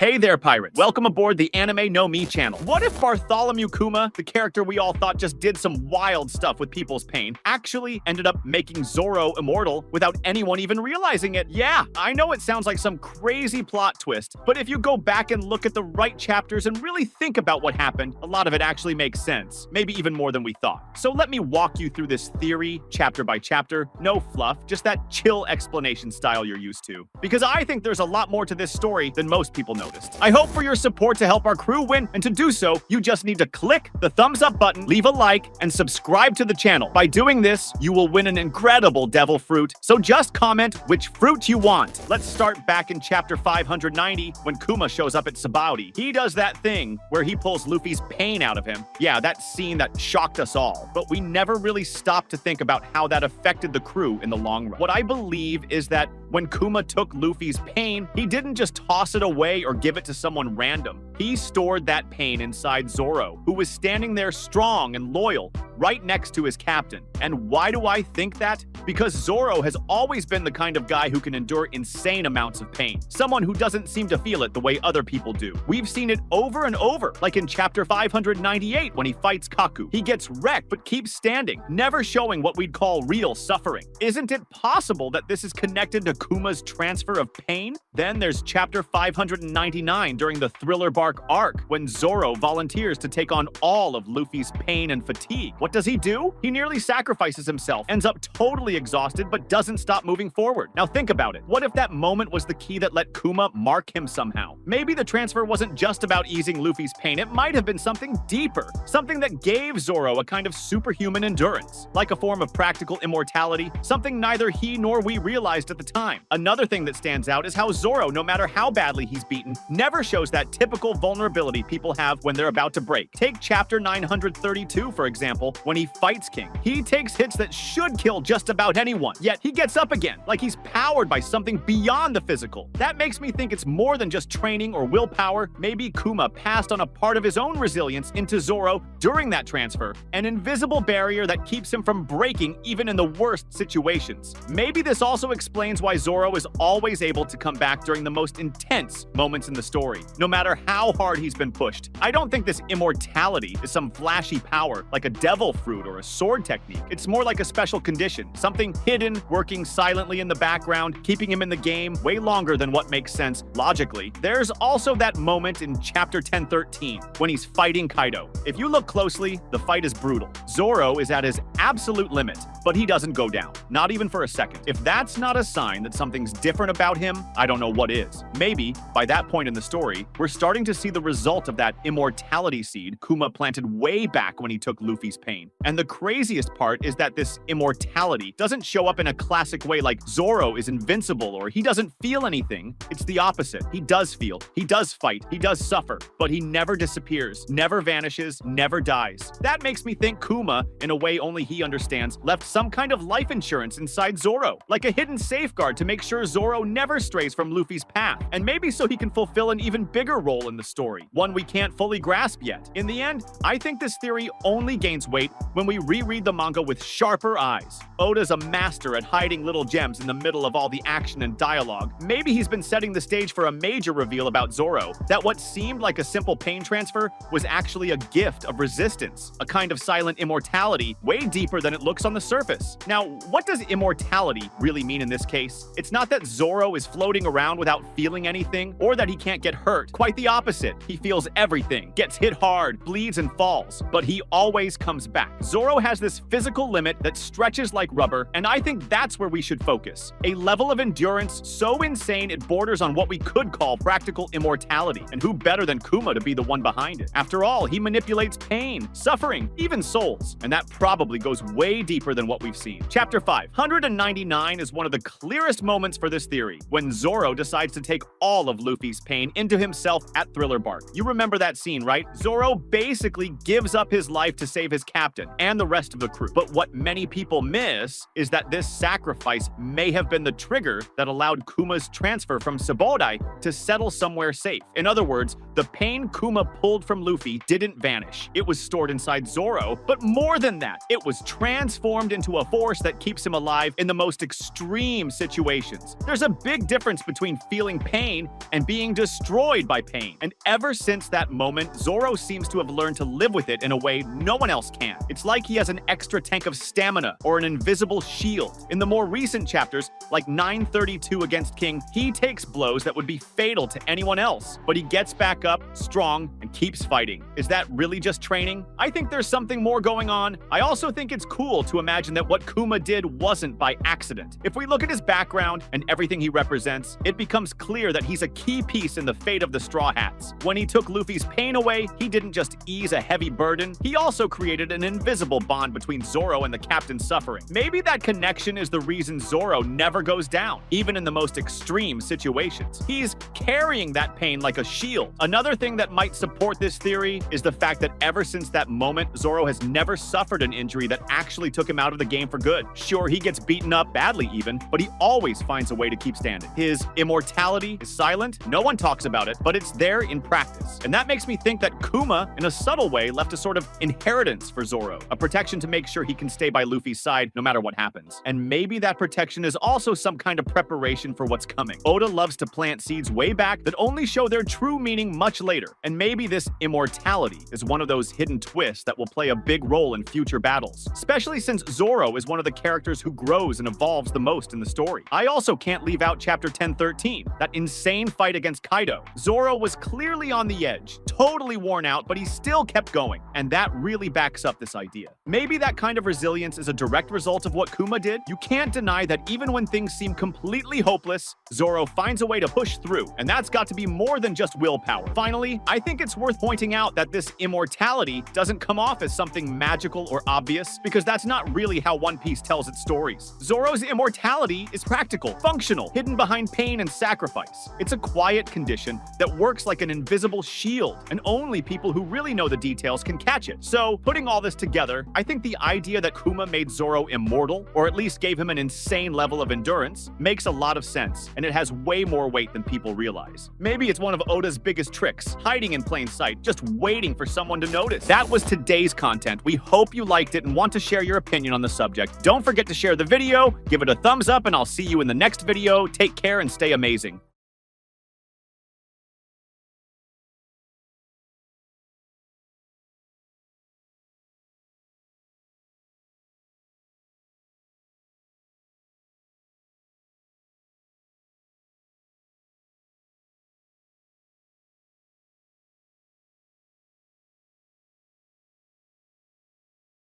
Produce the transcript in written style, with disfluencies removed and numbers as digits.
Hey there, pirates. Welcome aboard the Anime No Me channel. What if Bartholomew Kuma, the character we all thought just did some wild stuff with people's pain, actually ended up making Zoro immortal without anyone even realizing it? Yeah, I know it sounds like some crazy plot twist, but if you go back and look at the right chapters and really think about what happened, a lot of it actually makes sense. Maybe even more than we thought. So let me walk you through this theory, chapter by chapter. No fluff, just that chill explanation style you're used to. Because I think there's a lot more to this story than most people noticed. I hope for your support to help our crew win, and to do so, you just need to click the thumbs up button, leave a like, and subscribe to the channel. By doing this, you will win an incredible devil fruit, so just comment which fruit you want. Let's start back in chapter 590 when Kuma shows up at Sabaody. He does that thing where he pulls Luffy's pain out of him. Yeah, that scene that shocked us all, but we never really stopped to think about how that affected the crew in the long run. What I believe is that when Kuma took Luffy's pain, he didn't just toss it away or give it to someone random. He stored that pain inside Zoro, who was standing there strong and loyal, right next to his captain. And why do I think that? Because Zoro has always been the kind of guy who can endure insane amounts of pain. Someone who doesn't seem to feel it the way other people do. We've seen it over and over, like in chapter 598 when he fights Kaku. He gets wrecked but keeps standing, never showing what we'd call real suffering. Isn't it possible that this is connected to Kuma's transfer of pain? Then there's chapter 599 during the Thriller Bark arc, when Zoro volunteers to take on all of Luffy's pain and fatigue. What does he do? He nearly sacrifices himself, ends up totally exhausted, but doesn't stop moving forward. Now think about it. What if that moment was the key that let Kuma mark him somehow? Maybe the transfer wasn't just about easing Luffy's pain. It might have been something deeper, something that gave Zoro a kind of superhuman endurance, like a form of practical immortality, something neither he nor we realized at the time. Another thing that stands out is how Zoro, no matter how badly he's beaten, never shows that typical vulnerability people have when they're about to break. Take chapter 932, for example, when he fights King. He takes hits that should kill just about anyone, yet he gets up again, like he's powered by something beyond the physical. That makes me think it's more than just training or willpower. Maybe Kuma passed on a part of his own resilience into Zoro during that transfer, an invisible barrier that keeps him from breaking even in the worst situations. Maybe this also explains why Zoro is always able to come back during the most intense moments in the story, no matter how hard he's been pushed. I don't think this immortality is some flashy power like a devil fruit or a sword technique. It's more like a special condition, something hidden, working silently in the background, keeping him in the game way longer than what makes sense logically. There's also that moment in chapter 1013 when he's fighting Kaido. If you look closely, the fight is brutal. Zoro is at his absolute limit, but he doesn't go down, not even for a second. If that's not a sign that something's different about him, I don't know what is. Maybe, by that point in the story, we're starting to see the result of that immortality seed Kuma planted way back when he took Luffy's pain. And the craziest part is that this immortality doesn't show up in a classic way like Zoro is invincible or he doesn't feel anything. It's the opposite. He does feel, he does fight, he does suffer, but he never disappears, never vanishes, never dies. That makes me think Kuma, in a way only he understands, left some kind of life insurance inside Zoro, like a hidden safeguard to make sure Zoro never strays from Luffy's path, and maybe so he can fulfill an even bigger role in the story, one we can't fully grasp yet. In the end, I think this theory only gains weight when we reread the manga with sharper eyes. Oda's a master at hiding little gems in the middle of all the action and dialogue. Maybe he's been setting the stage for a major reveal about Zoro, that what seemed like a simple pain transfer was actually a gift of resistance, a kind of silent immortality way deeper than it looks on the surface. Now, what does immortality really mean in this case? It's not that Zoro is floating around without feeling anything, or that he can't get hurt. Quite the opposite. He feels everything, gets hit hard, bleeds and falls, but he always comes back. Zoro has this physical limit that stretches like rubber, and I think that's where we should focus. A level of endurance so insane it borders on what we could call practical immortality. And who better than Kuma to be the one behind it? After all, he manipulates pain, suffering, even souls, and that probably goes way deeper than what we've seen. Chapter 599 is one of the clearest moments for this theory, when Zoro decides to take all of Luffy's pain into himself at Thriller Bark. You remember that scene, right? Zoro basically gives up his life to save his captain captain and the rest of the crew. But what many people miss is that this sacrifice may have been the trigger that allowed Kuma's transfer from Subodai to settle somewhere safe. In other words, the pain Kuma pulled from Luffy didn't vanish. It was stored inside Zoro, but more than that, it was transformed into a force that keeps him alive in the most extreme situations. There's a big difference between feeling pain and being destroyed by pain. And ever since that moment, Zoro seems to have learned to live with it in a way no one else can. It's like he has an extra tank of stamina or an invisible shield. In the more recent chapters, like 932 against King, he takes blows that would be fatal to anyone else, but he gets back up, strong, and keeps fighting. Is that really just training? I think there's something more going on. I also think it's cool to imagine that what Kuma did wasn't by accident. If we look at his background and everything he represents, it becomes clear that he's a key piece in the fate of the Straw Hats. When he took Luffy's pain away, he didn't just ease a heavy burden, he also created an invisible bond between Zoro and the captain's suffering. Maybe that connection is the reason Zoro never goes down, even in the most extreme situations. He's carrying that pain like a shield. Another thing that might support this theory is the fact that ever since that moment, Zoro has never suffered an injury that actually took him out of the game for good. Sure, he gets beaten up badly even, but he always finds a way to keep standing. His immortality is silent, no one talks about it, but it's there in practice. And that makes me think that Kuma, in a subtle way, left a sort of inheritance for Zoro, a protection to make sure he can stay by Luffy's side no matter what happens. And maybe that protection is also some kind of preparation for what's coming. Oda loves to plant seeds way back that only show their true meaning much later. And maybe this immortality is one of those hidden twists that will play a big role in future battles, especially since Zoro is one of the characters who grows and evolves the most in the story. I also can't leave out chapter 1013, that insane fight against Kaido. Zoro was clearly on the edge, totally worn out, but he still kept going, and that really backs up this idea. Maybe that kind of resilience is a direct result of what Kuma did. You can't deny that even when things seem completely hopeless, Zoro finds a way to push through, and that's got to be more than just willpower. Finally, I think it's worth pointing out that this immortality doesn't come off as something magical or obvious, because that's not really how One Piece tells its stories. Zoro's immortality is practical, functional, hidden behind pain and sacrifice. It's a quiet condition that works like an invisible shield, and only people who really know the details can catch it. So, putting all this together, I think the idea that Kuma made Zoro immortal, or at least gave him an insane level of endurance, makes a lot of sense, and it has way more weight than people realize. Maybe it's one of Oda's biggest tricks, hiding in plain sight, just waiting for someone to notice. That was today's content. We hope you liked it and want to share your opinion on the subject. Don't forget to share the video, give it a thumbs up, and I'll see you in the next video. Take care and stay amazing.